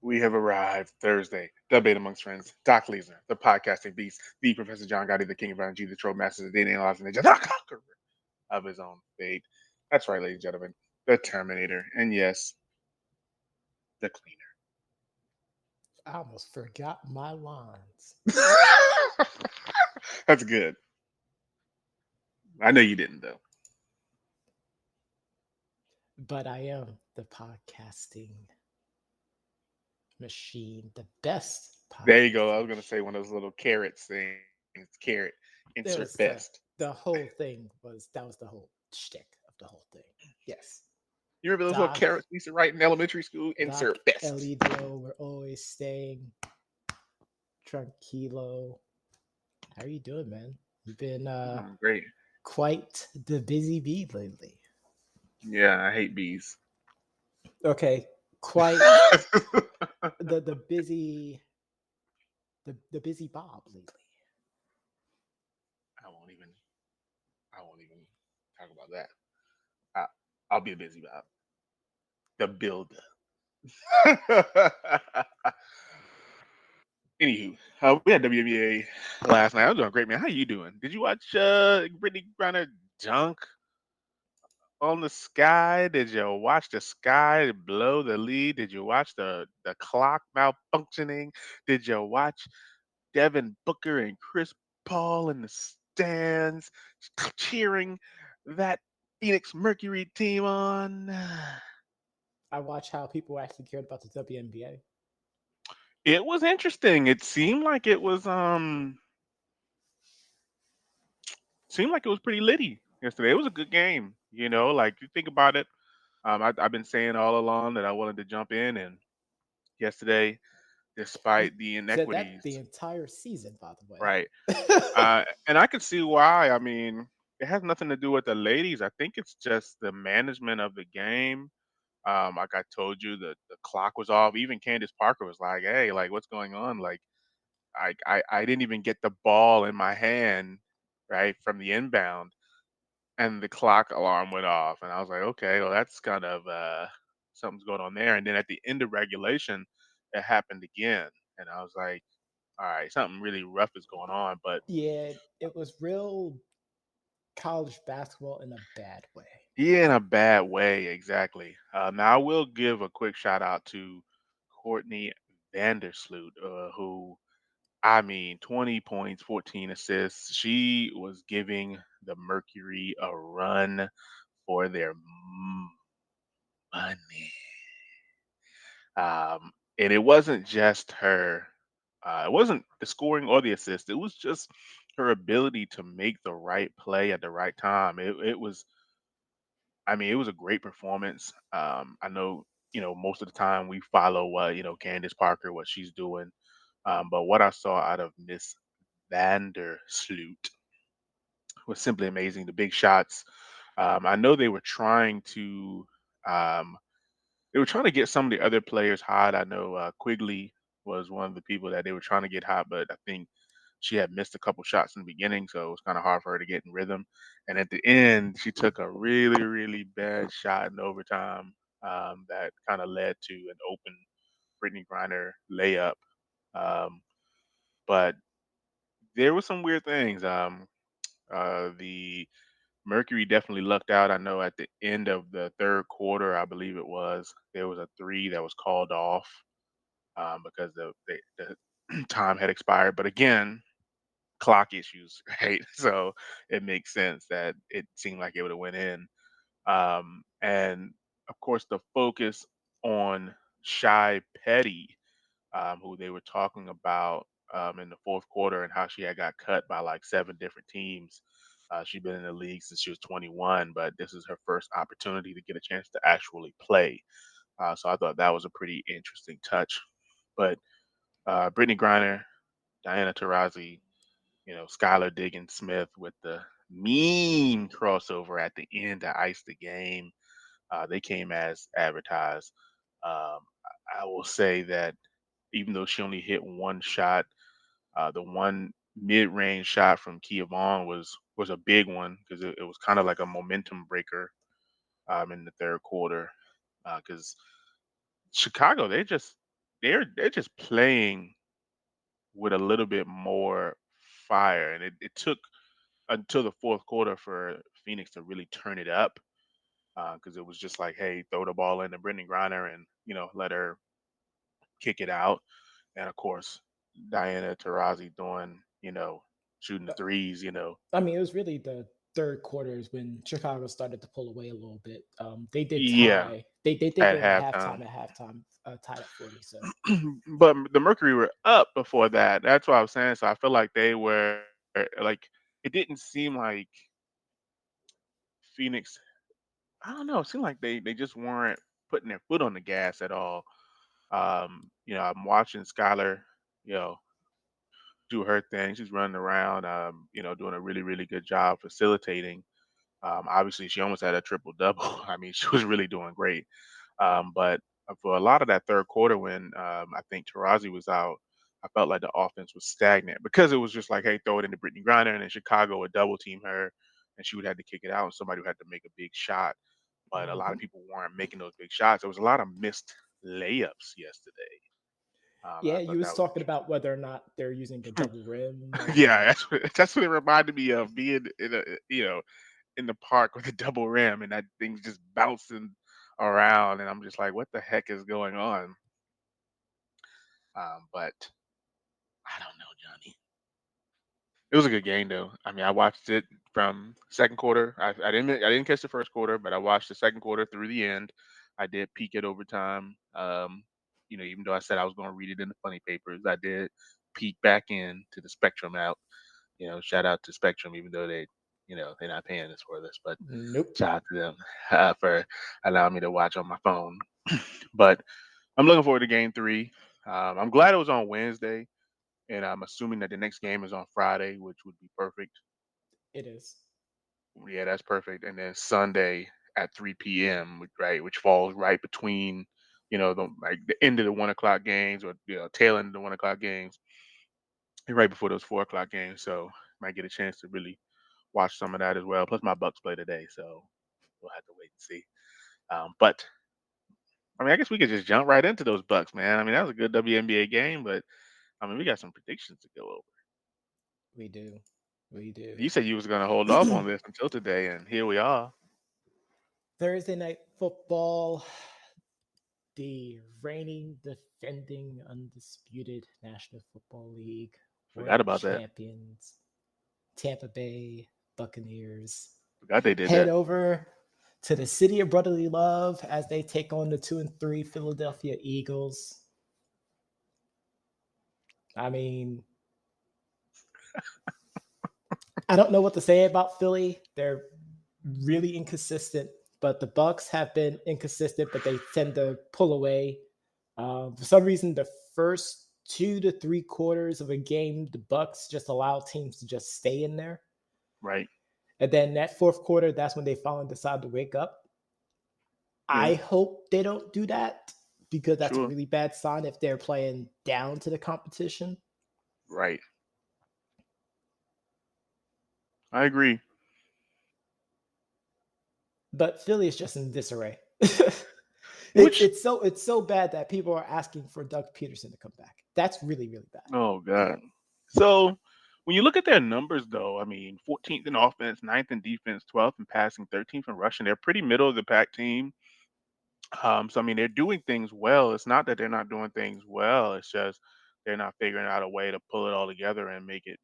We have arrived Thursday. Debate amongst friends. Doc Leesner, the podcasting beast, the Professor John Gotti, the King of RNG, the Troll Master, the data analyzer, and the conqueror of his own fate. That's right, ladies and gentlemen, the Terminator, and yes, the cleaner. I almost forgot my lines. That's good. I know you didn't, though. But I am the podcasting machine, the best podcast. There you go. I was going to say one of those little carrot things. Carrot, insert best. The whole thing that was the whole shtick of the whole thing. Yes. You remember those little carrots we used to write in elementary school? Insert best. Elidio, we're always staying tranquilo. How are you doing, man? You've been great. Quite the busy bee lately. Yeah, I hate bees. Okay, quite the busy Bob lately. I won't even talk about that. I'll be a busy Bob. The builder. Anywho, we had WNBA last night. I was doing great, man. How you doing? Did you watch Brittany Griner dunk on the sky? Did you watch the sky blow the lead? Did you watch the clock malfunctioning? Did you watch Devin Booker and Chris Paul in the stands cheering that Phoenix Mercury team on? I watched how people actually cared about the WNBA. It was interesting. It seemed like it was pretty litty yesterday. It was a good game. You know, like you think about it. I've been saying all along that I wanted to jump in, and yesterday, despite the inequities, that the entire season, by the way, right? And I can see why. I mean, it has nothing to do with the ladies. I think it's just the management of the game. Like I told you, the clock was off. Even Candace Parker was like, "Hey, like, what's going on?" Like, I didn't even get the ball in my hand, right, from the inbound, and the clock alarm went off, and I was like, okay, well, that's kind of something's going on there. And then at the end of regulation, it happened again, and I was like, all right, something really rough is going on. But yeah, it was real college basketball in a bad way. yeah, in a bad way, exactly. Now I will give a quick shout out to Courtney Vandersloot, who, I mean, 20 points, 14 assists. She was giving the Mercury a run for their money. And it wasn't just her. It wasn't the scoring or the assist. It was just her ability to make the right play at the right time. It was, I mean, it was a great performance. I know, most of the time we follow what, Candace Parker, what she's doing. But what I saw out of Miss Vandersloot was simply amazing. The big shots. I know um, they were trying to get some of the other players hot. I know Quigley was one of the people that they were trying to get hot, but I think she had missed a couple shots in the beginning, so it was kind of hard for her to get in rhythm. And at the end, she took a really, really bad shot in overtime that kind of led to an open Brittany Griner layup. Um, but there were some weird things. The Mercury definitely lucked out. I know at the end of the third quarter, I believe it was, there was a three that was called off because the time had expired. But again, clock issues, right? So it makes sense that it seemed like it would have went in. And of course, the focus on Shy Petty, who they were talking about in the fourth quarter and how she had got cut by like seven different teams. She'd been in the league since she was 21, but this is her first opportunity to get a chance to actually play. So I thought that was a pretty interesting touch. But Brittany Griner, Diana Taurasi, Skylar Diggins Smith with the mean crossover at the end to ice the game. They came as advertised. Um, I will say that even though she only hit one shot, the one mid-range shot from Kia Vaughn was was a big one because it was kind of like a momentum breaker in the third quarter. Because Chicago, they're just playing with a little bit more fire, and it took until the fourth quarter for Phoenix to really turn it up because it was just like, hey, throw the ball into Brittany Griner and let her kick it out. And of course, Diana Taurasi doing shooting the Uh, threes. I mean, it was really the third quarters when Chicago started to pull away a little bit. They did Yeah, tie. They did at go to halftime. halftime tied at 40. So But the Mercury were up before that. That's what I was saying. So I feel like they were like it didn't seem like Phoenix. I don't know. It seemed like they just weren't putting their foot on the gas at all. I'm watching Skylar, you know, do her thing. She's running around, doing a really, really good job facilitating. Obviously, she almost had a triple double. I mean, she was really doing great. But for a lot of that third quarter, when I think Tarazi was out, I felt like the offense was stagnant because it was just like, hey, throw it into Brittany Griner, and then Chicago would double team her, and she would have to kick it out, and somebody would have to make a big shot. But a lot of mhm. people weren't making those big shots. There was a lot of missed layups yesterday. I Yeah, you thought that was was talking about whether or not they're using a double rim yeah, or that's what it reminded me of being in the park with a double rim and that thing's just bouncing around, and I'm just like, what the heck is going on? But I don't know, Johnny. It was a good game though. I mean, I watched it from second quarter. I didn't catch the first quarter, but I watched the second quarter through the end. I did peek at overtime. Even though I said I was going to read it in the funny papers, I did peek back in to the Spectrum out. Shout out to Spectrum, even though they're not paying us for this, but nope. shout out to them for allowing me to watch on my phone. But I'm looking forward to Game Three. I'm glad it was on Wednesday, and I'm assuming that the next game is on Friday, which would be perfect. It is. Yeah, that's perfect. And then Sunday at 3 p.m., right, which falls right between, the end of the 1 o'clock games or tail end of the 1 o'clock games, and right before those 4 o'clock games. So might get a chance to really watch some of that as well. Plus my Bucks play today, so we'll have to wait and see. But I mean, I guess we could just jump right into those Bucks, man. I mean, that was a good WNBA game, but I mean, we got some predictions to go over. We do. We do. You said you was gonna hold off on this until today, and here we are. Thursday night football. The reigning, defending, undisputed National Football League Forgot world about that. champions, Tampa Bay Buccaneers, Forgot they did head that. over to the city of brotherly love as they take on the 2-3 Philadelphia Eagles. I mean, I don't know what to say about Philly. They're really inconsistent, but the Bucks have been inconsistent, but they tend to pull away. For some reason, the first 2 to 3 quarters of a game, the Bucks just allow teams to just stay in there, Right. and then that fourth quarter, that's when they finally decide to wake up. I Yeah. hope they don't do that because that's a Sure. really bad sign if they're playing down to the competition. Right. I agree. But Philly is just in disarray. Which It's so bad that people are asking for Doug Peterson to come back. That's really really bad. oh god. So when you look at their numbers though, I mean 14th in offense, ninth in defense, 12th in passing, 13th in rushing. They're pretty middle of the pack team. So I mean they're doing things well. It's not that they're not doing things well. It's just they're not figuring out a way to pull it all together and make it,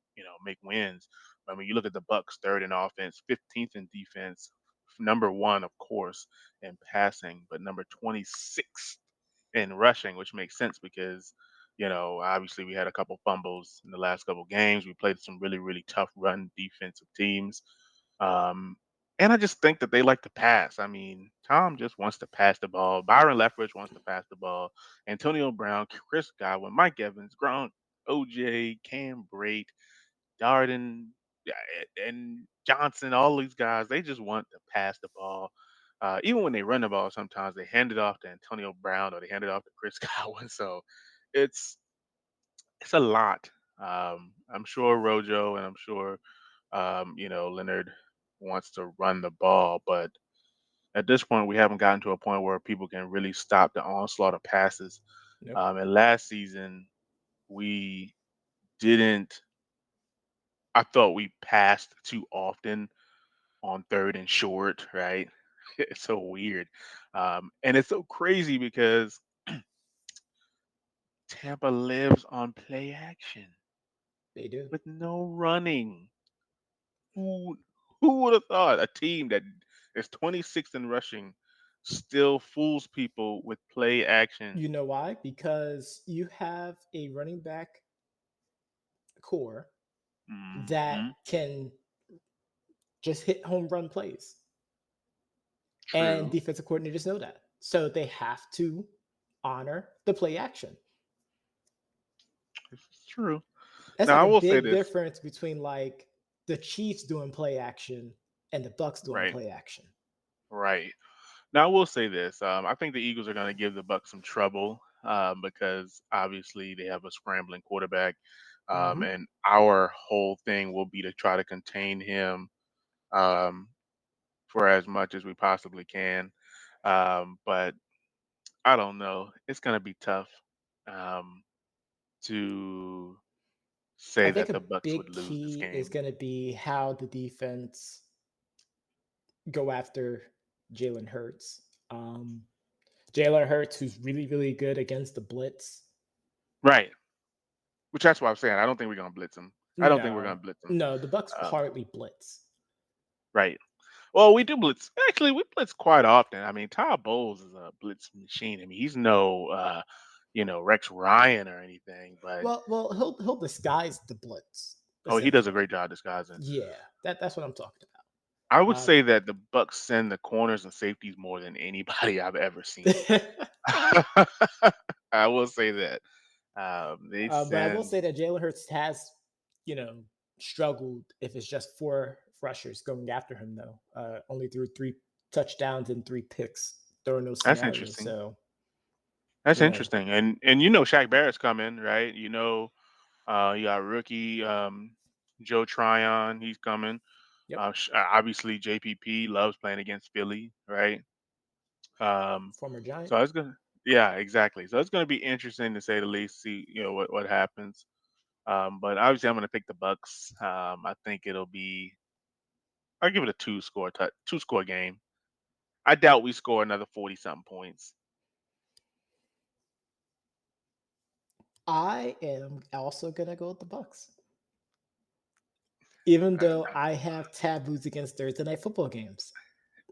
make wins. I mean, you look at the Bucks, third in offense, 15th in defense, number one, of course, in passing, but number 26 in rushing, which makes sense because, obviously we had a couple fumbles in the last couple games. We played some really, really tough run defensive teams. Um, and I just think that they like to pass. I mean, Tom just wants to pass the ball. Byron Leftwich wants to pass the ball. Antonio Brown, Chris Godwin, Mike Evans, Gronk, OJ, Cam Brate, Darden, yeah, and Johnson, all these guys, they just want to pass the ball. Even when they run the ball, sometimes they hand it off to Antonio Brown or they hand it off to Chris Godwin. So it's it's a lot. I'm sure Rojo and I'm sure Leonard wants to run the ball, but at this point, we haven't gotten to a point where people can really stop the onslaught of passes. Nope. And last season, we didn't. I thought we passed too often on third and short, right? It's so weird. And it's so crazy because Tampa lives on play action They do. with no running. Who who would have thought a team that is 26th in rushing still fools people with play action? You know why? Because you have a running back core that Hmm. can just hit home run plays, and True. defensive coordinators know that. So they have to honor the play action. This is true. That's Now like I a will say big this, difference between like the Chiefs doing play action and the Bucks doing right? play action. Right. Now I will say this. I think the Eagles are going to give the Bucks some trouble because obviously they have a scrambling quarterback, Hmm. and our whole thing will be to try to contain him um, for as much as we possibly can. But I don't know. It's going to be tough um, to I say think that a the Bucks would big lose this key is game. going to be how the defense go after Jalen Hurts. Um, Jalen Hurts, who's really, really good against the blitz. Right. Which that's what I'm saying. I don't think we're going to blitz him. I don't think we're going No, to blitz him. no, the Bucks Um, hardly blitz. right. Well, we do blitz. Actually, we blitz quite often. I mean, Todd Bowles is a blitz machine. I mean, he's no, Rex Ryan or anything, but Well, he'll disguise the blitz oh, he does a essentially. great job disguising. Yeah, that's what I'm talking I would about. say that the Bucks send the corners and safeties more than anybody I've ever seen. I will say that they But I will send say that Jalen Hurts has, you know, struggled if it's just four rushers going after him, though. Only threw three touchdowns and three picks during those That's scenarios. interesting. So, That's you know, interesting, and Shaq Barrett's coming, right? You got rookie Joe Tryon, he's coming. yep, Obviously, JPP loves playing against Philly, right? Um, former Giant. so it's gonna, yeah, exactly. So it's gonna be interesting to say the least. See, what happens. But obviously, I'm gonna pick the Bucks. I think it'll be. I'll give it a two score game. I doubt we score another 40 something points. I am also gonna go with the Bucks, even though I have taboos against Thursday night football games.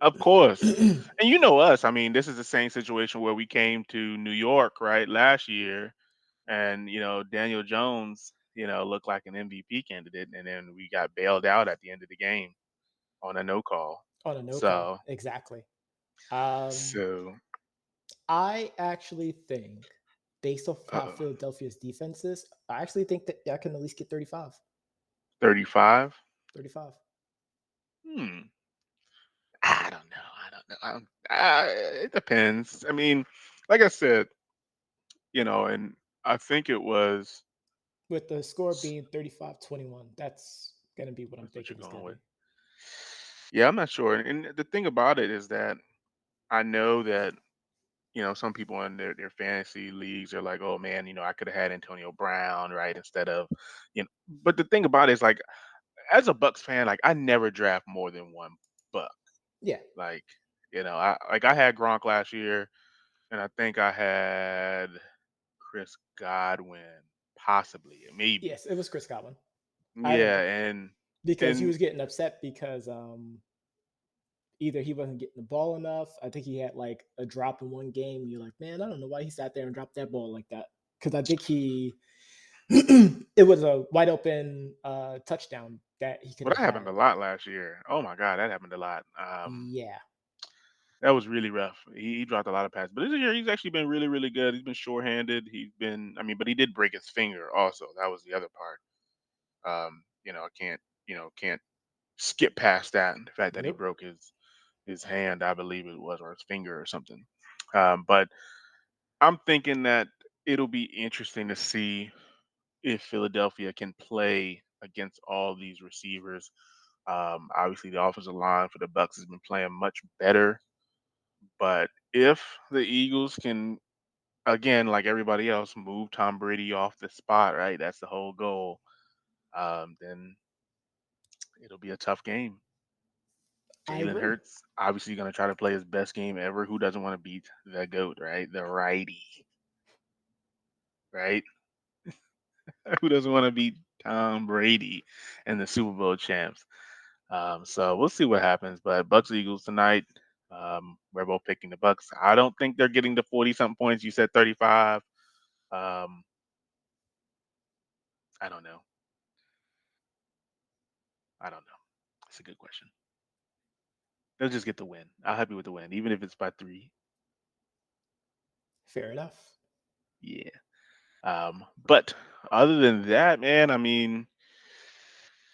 Of course. And you know us. I mean, this is the same situation where we came to New York, right, last year, and Daniel Jones, looked like an MVP candidate, and then we got bailed out at the end of the game on a no call. On a no call, So, exactly. Um, so I actually think, based off how uh, Philadelphia's defense is, I actually think that I can at least get 35. 35. 35. Hmm. I don't know. I don't know. It depends. I mean, like I said, and I think it was. With the score being 35-21, that's going to be what I'm That's what thinking you're it's going going to with. be. Yeah, I'm not sure. And the thing about it is that I know that some people in their fantasy leagues are like, oh man, I could have had Antonio Brown, right, instead of, But the thing about it is like, as a Bucks fan, like I never draft more than one Buck. Yeah. Like, I had Gronk last year, and I think I had Chris Godwin, possibly, maybe. Yes, it was Chris Godwin. I Yeah, remember because he and was getting upset because either he wasn't getting the ball enough. I think he had like a drop in one game. You're like, man, I don't know why he sat there and dropped that ball like that. Because I think it was a wide open touchdown that he could well, have that happened had. a lot last year. Oh my God, that happened a lot. Yeah. That was really rough. He dropped a lot of passes, but this year he's actually been really, really good. He's been short-handed. I mean, but he did break his finger also. That was the other part. I can't skip past that. The fact that he Nope. broke his hand, I believe it was, or his finger or something. But I'm thinking that it'll be interesting to see if Philadelphia can play. against all these receivers. Obviously, the offensive line for the Bucks has been playing much better, but if the Eagles can, again, like everybody else, move Tom Brady off the spot, right? That's the whole goal. Then it'll be a tough game. I Jalen agree. Hurts obviously going to try to play his best game ever. Who doesn't want to beat the goat, right? The righty, right? Who doesn't want to beat Tom Brady and the Super Bowl champs? So we'll see what happens. But Bucks Eagles tonight. We're both picking the Bucks. I don't think they're getting to 40 something points. You said 35. Um, I don't know. I don't know. It's a good question. They'll just get the win. I'll help you with the win, even if it's by three. Fair enough. Yeah. But other than that, man, I mean,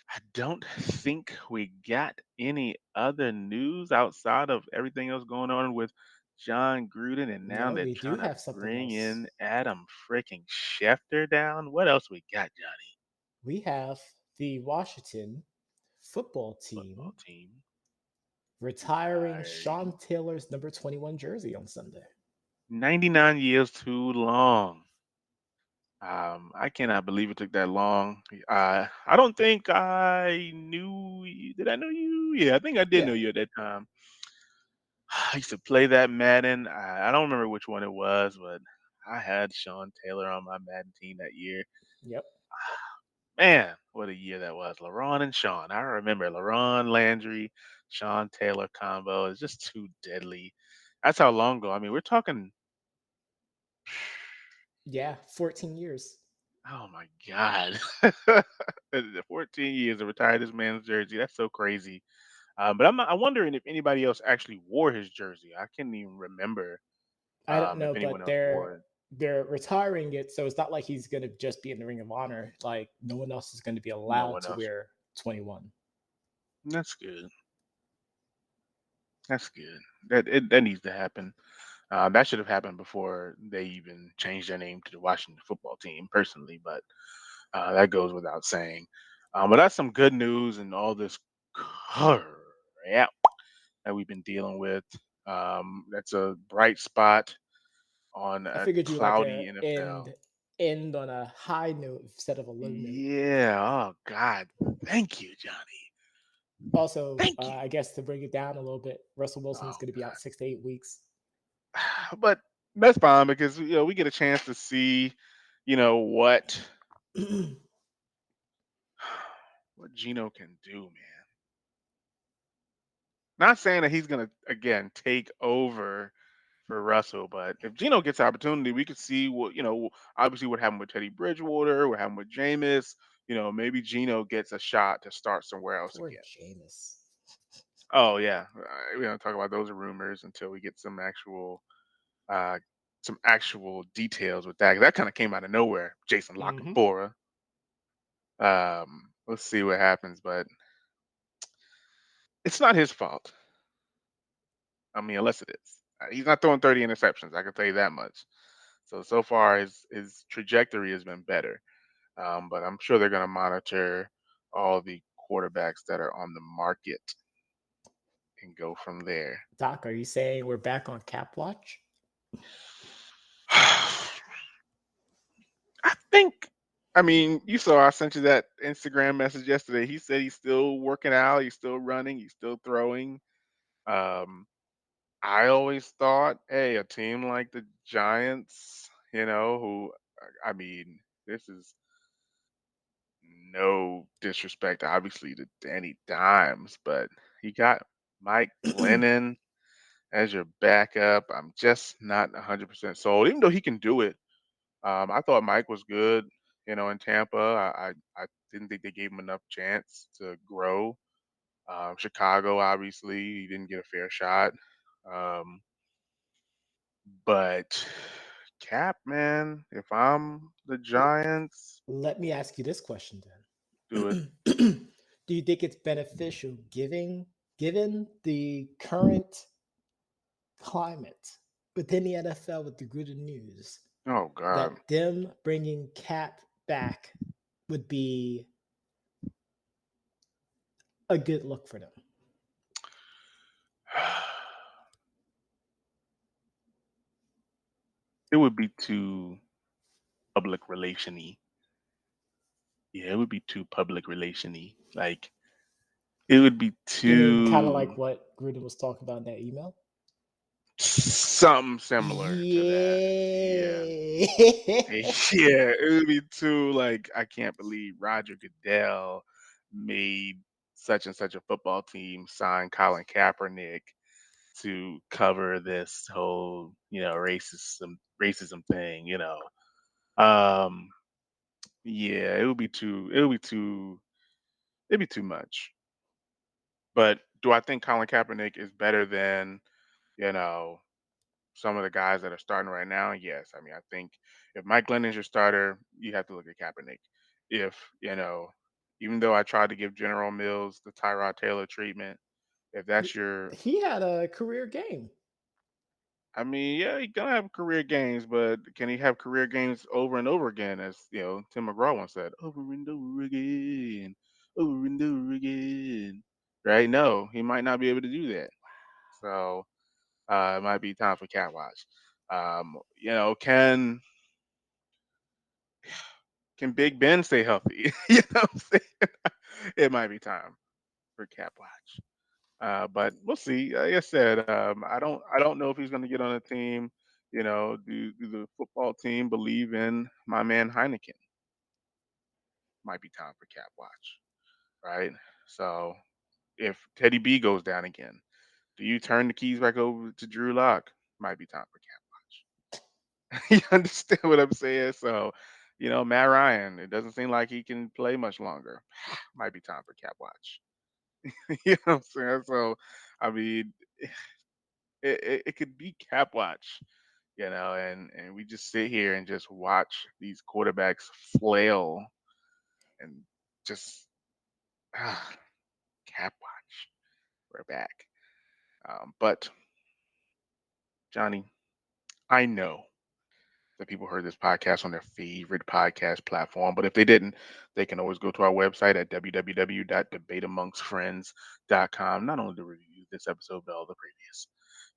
I don't think we got any other news outside of everything else going on with John Gruden, and now No, they're we do trying to have something bring else. in Adam freaking Schefter down. What else we got, Johnny? We have the Washington football Football team team retiring retiring Sean Taylor's number 21 jersey on Sunday. 99 years too long. I cannot believe it took that long. I don't think I knew. Did I know you? Yeah, I think I did know Yeah. you at that time. I used to play that Madden. I don't remember which one it was, but I had Sean Taylor on my Madden team that year. Yep. Man, what a year that was. LaRon and Sean. I remember LaRon Landry, Sean Taylor combo is just too deadly. That's how long ago. I mean, we're talking, Yeah. 14 years. oh my God. 14 years to retire this man's jersey. That's so crazy. But I'm wondering if anybody else actually wore his jersey. I can't even remember I don't if know, anyone but else wore it. they're retiring it, so it's not like he's gonna just be in the Ring of Honor. Like no one else is going to be No allowed one to else. wear 21. That's good. That's good. That needs to happen. That should have happened before they even changed their name to the Washington Football Team. Personally, but that goes without saying. But that's some good news and all this crap that we've been dealing with. That's a bright spot on I a figured you like cloudy to NFL. end on a high note instead of a low note. Yeah. Oh God. Thank you, Johnny. Also, Thank you. I guess to bring it down a little bit, Russell Wilson is Oh going to be out 6 to 8 weeks. God. But that's fine because we get a chance to see, what Gino can do, man. Not saying that he's gonna again take over for Russell, but if Gino gets the opportunity, we could see obviously what happened with Teddy Bridgewater, what happened with Jameis. Maybe Gino gets a shot to start somewhere else Poor again. Jameis. Oh yeah, we don't talk about those rumors until we get uh, some actual details with that. 'Cause that kind of came out of nowhere. Jason Hmm. Lockenbora. Let's see what happens, but it's not his fault. I mean, unless it is. He's not throwing 30 interceptions. I can tell you that much. So far, his trajectory has been better. But I'm sure they're going to monitor all the quarterbacks that are on the market and go from there. Doc, are you saying we're back on cap watch? I think. I mean, you saw I sent you that Instagram message yesterday. He said he's still working out. He's still running. He's still throwing. Um, I always thought, hey, a team like the Giants, who, I mean, this is no disrespect, obviously, to Danny Dimes, but you got Mike Glennon as your backup. I'm just not 100% sold, even though he can do it. I thought Mike was good, in Tampa. I didn't think they gave him enough chance to grow. Chicago, obviously, he didn't get a fair shot. Um, but Cap, man, if I'm the Giants, Let me ask you this question do it. then. Do you think it's beneficial given the current climate within the NFL with the good news Oh God. that them bringing Cap back would be a good look for them? It would be too public relation-y. Yeah, it would be too public relation-y. Like, it would be You mean kind of too like what Gruden was talking about in that email? something similar to that. Yeah. Yeah. Yeah, it would be too like, I can't believe Roger Goodell made such and such a football team sign Colin Kaepernick to cover this whole, racism thing. Um, yeah, it'd be too much. But do I think Colin Kaepernick is better than, you know, some of the guys that are starting right now? Yes. I mean, I think if Mike Glennon's your starter, you have to look at Kaepernick. If, even though I tried to give General Mills the Tyrod Taylor treatment, if that's your He had a career game. I mean, yeah, he gonna have career games, but can he have career games over and over again? As Tim McGraw once said, over and over again, over and over again. Right? No, he might not be able to do that. So it might be time for cat watch. Can Big Ben stay healthy? What I'm saying? It might be time for cat watch. But we'll see. Like I said, I don't know if he's going to get on a team. Do the football team believe in my man Heineken? Might be time for cat watch, right? So if Teddy B goes down again, do you turn the keys back over to Drew Lock? Might be time for cat watch. You understand what I'm saying? So, Matt Ryan, it doesn't seem like he can play much longer. Might be time for cat watch. You know what I'm saying? So, I mean, it could be cap watch, and we just sit here and just watch these quarterbacks flail and just cap watch. We're back. But Johnny, I know that people heard this podcast on their favorite podcast platform. But if they didn't, they can always go to our website at www.debateamongstfriends.com, not only to review this episode, but all the previous.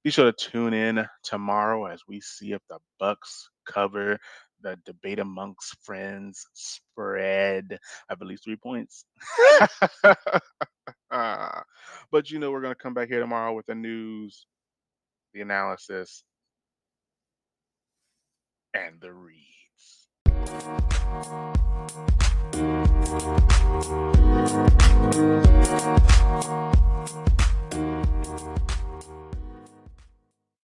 Be sure to tune in tomorrow as we see if the Bucks cover the debate amongst friends spread. I believe 3 points. But we're going to come back here tomorrow with the news, the analysis, and the reads.